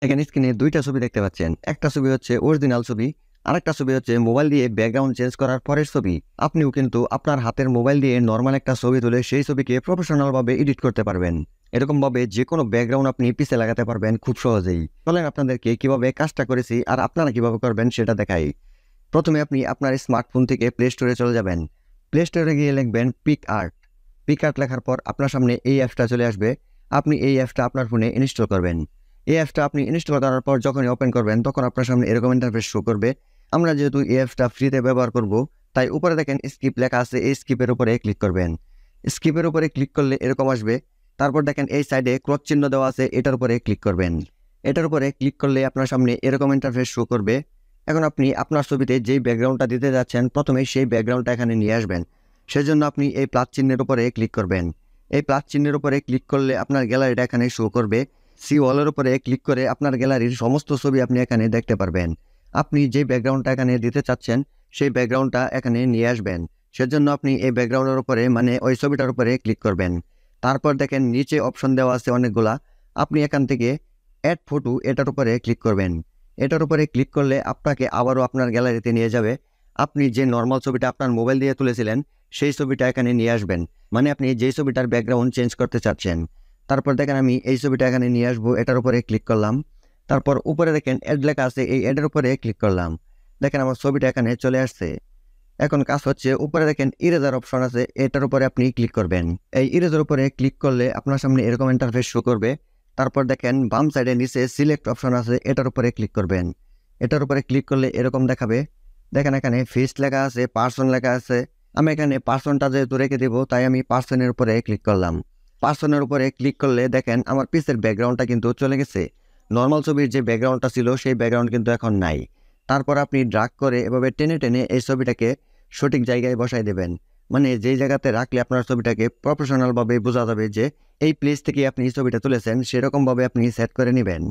এখানে স্ক্রিনে দুইটা ছবি দেখতে পাচ্ছেন। একটা ছবি হচ্ছে অরিজিনাল ছবি, আরেকটা ছবি হচ্ছে মোবাইল দিয়ে ব্যাকগ্রাউন্ড চেঞ্জ করার পরের ছবি। আপনিও কিন্তু আপনার হাতের মোবাইল দিয়ে নর্মাল একটা ছবি তুলে সেই ছবিকে প্রফেশনাল ভাবে এডিট করতে পারবেন। এরকম ভাবে যে কোনো ব্যাকগ্রাউন্ড আপনি পিছে লাগাতে পারবেন খুব সহজেই। চলেন আপনাদেরকে কিভাবে কাজটা করেছি আর আপনারা কিভাবে করবেন সেটা দেখাই। প্রথমে আপনি আপনার স্মার্টফোন থেকে প্লে স্টোরে চলে যাবেন। প্লে স্টোরে গিয়ে লিখবেন পিকআর্ট। পিকআর্ট লেখার পর আপনার সামনে এই অ্যাপটা চলে আসবে। আপনি এই অ্যাপটা আপনার ফোনে ইনস্টল করবেন। এই অ্যাপটা আপনি ইনস্টল করার পর যখনই ওপেন করবেন তখন আপনার সামনে এরকম ইন্টারফেস শো করবে। আমরা যেহেতু এই অ্যাপটা ফ্রিতে ব্যবহার করব, তাই উপরে দেখেন স্কিপ লেখা আছে, এই স্কিপের উপরে ক্লিক করবেন। স্কিপের উপরে ক্লিক করলে এরকম আসবে। তারপর দেখেন এই সাইডে ক্রস চিহ্ন দেওয়া আছে, এটার উপরে ক্লিক করবেন। এটার উপরে ক্লিক করলে আপনার সামনে এরকম ইন্টারফেস শো করবে। এখন আপনি আপনার ছবিতে যেই ব্যাকগ্রাউন্ডটা দিতে যাচ্ছেন প্রথমে সেই ব্যাকগ্রাউন্ডটা এখানে নিয়ে আসবেন। সেজন্য আপনি এই প্লাস চিহ্নের উপরে ক্লিক করবেন। এই প্লাস চিহ্নের উপরে ক্লিক করলে আপনার গ্যালারিটা এখানে শো করবে। সি ওয়ালের উপরে ক্লিক করে আপনার গ্যালারির সমস্ত ছবি আপনি এখানে দেখতে পারবেন। আপনি যে ব্যাকগ্রাউন্ডটা এখানে দিতে চাচ্ছেন সেই ব্যাকগ্রাউন্ডটা এখানে নিয়ে আসবেন। সেজন্য আপনি এই ব্যাকগ্রাউন্ডের উপরে মানে ওই ছবিটার উপরে ক্লিক করবেন। তারপর দেখেন নিচে অপশন দেওয়া আছে অনেকগুলা। আপনি এখান থেকে অ্যাড ফটো এটার উপরে ক্লিক করবেন। এটার উপরে ক্লিক করলে আপনাকে আবারও আপনার গ্যালারিতে নিয়ে যাবে। আপনি যে নর্মাল ছবিটা আপনার মোবাইল দিয়ে তুলেছিলেন সেই ছবিটা এখানে নিয়ে আসবেন, মানে আপনি যেই ছবিটার ব্যাকগ্রাউন্ড চেঞ্জ করতে চাচ্ছেন। তারপর দেখেন আমি এই ছবিটা এখানে নিয়ে আসবো, এটার উপরে ক্লিক করলাম। তারপর উপরে দেখেন অ্যাড লেখা আছে, এই অ্যাডের উপরে ক্লিক করলাম। দেখেন আমার ছবিটা এখানে চলে আসছে। এখন কাজ হচ্ছে উপরে দেখেন ইরেজার অপশন আছে, এটার উপরে আপনি ক্লিক করবেন। এই ইরেজার উপরে ক্লিক করলে আপনার সামনে এরকম ইন্টারফেস শো করবে। তারপর দেখেন বাম সাইডে নিচে সিলেক্ট অপশন আছে, এটার উপরে ক্লিক করবেন। এটার উপরে ক্লিক করলে এরকম দেখাবে। দেখেন এখানে ফেস লেখা আছে, পার্সন লেখা আছে। আমি এখানে পার্সনটা যেহেতু রেখে দেবো তাই আমি পার্সনের উপরে ক্লিক করলাম। পার্সনের উপরে ক্লিক করলে দেখেন আমার পিসের ব্যাকগ্রাউন্ডটা কিন্তু চলে গেছে। নর্মাল ছবির যে ব্যাকগ্রাউন্ডটা ছিল সেই ব্যাকগ্রাউন্ড কিন্তু এখন নাই। তারপর আপনি ড্রাগ করে এভাবে টেনে টেনে এই ছবিটাকে সঠিক জায়গায় বসাই দেবেন, মানে যেই জায়গাতে রাখলে আপনার ছবিটাকে প্রফেশনালভাবে বোঝা যাবে যে এই প্লেস থেকে আপনি ছবিটা তুলেছেন, সেরকমভাবে আপনি সেট করে নেবেন।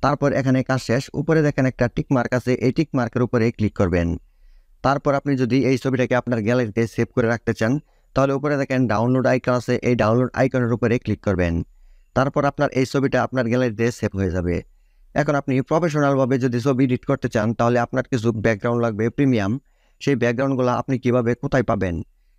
তারপর এখানে কাজ শেষ। উপরে দেখেন একটা টিক মার্ক আছে, এই টিক মার্কের উপরে ক্লিক করবেন। তারপর আপনি যদি এই ছবিটাকে আপনার গ্যালারিতে সেভ করে রাখতে চান তাহলে উপরে দেখেন ডাউনলোড আইকন আছে, এই ডাউনলোড আইকনের উপরে ক্লিক করবেন। তারপর আপনার এই ছবিটা আপনার গ্যালারিতে সেভ হয়ে যাবে। এখন আপনি প্রফেশনালভাবে যদি ছবি এডিট করতে চান তাহলে আপনার কিছু ব্যাকগ্রাউন্ড লাগবে প্রিমিয়াম। সেই ব্যাকগ্রাউন্ডগুলো আপনি কিভাবে কোথায় পাবেন?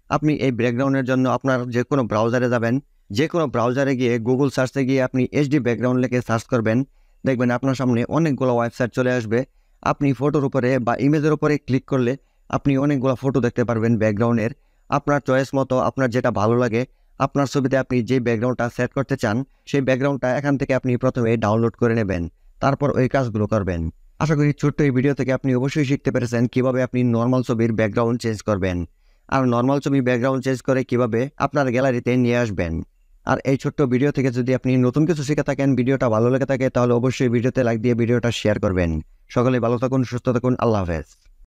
আপনি এই ব্যাকগ্রাউন্ডের জন্য আপনার যে কোনো ব্রাউজারে যাবেন। যে কোনো ব্রাউজারে গিয়ে গুগল সার্চে গিয়ে আপনি এইচডি ব্যাকগ্রাউন্ড লিখে সার্চ করবেন। দেখবেন আপনার সামনে অনেকগুলো ওয়েবসাইট চলে আসবে। আপনি ফটোর উপরে বা ইমেজের উপরে ক্লিক করলে আপনি অনেকগুলো ফটো দেখতে পারবেন ব্যাকগ্রাউন্ডের। আপনার চয়েস মতো আপনার যেটা ভালো লাগে, আপনার ছবিতে আপনি যে ব্যাকগ্রাউন্ডটা সেট করতে চান সেই ব্যাকগ্রাউন্ডটা এখান থেকে আপনি প্রথমে ডাউনলোড করে নেবেন। তারপর ওই কাজগুলো করবেন। আশা করি ছোট্ট এই ভিডিও থেকে আপনি অবশ্যই শিখতে পেরেছেন কিভাবে আপনি নর্মাল ছবির ব্যাকগ্রাউন্ড চেঞ্জ করবেন আর নর্মাল ছবি ব্যাকগ্রাউন্ড চেঞ্জ করে কিভাবে আপনার গ্যালারিতে নিয়ে আসবেন। আর এই ছোট্ট ভিডিও থেকে যদি আপনি নতুন কিছু শিখে থাকেন, ভিডিওটা ভালো লেগে থাকে তাহলে অবশ্যই ভিডিওতে লাইক দিয়ে ভিডিওটা শেয়ার করবেন। সকলে ভালো থাকুন, সুস্থ থাকুন, আল্লাহ হাফেজ।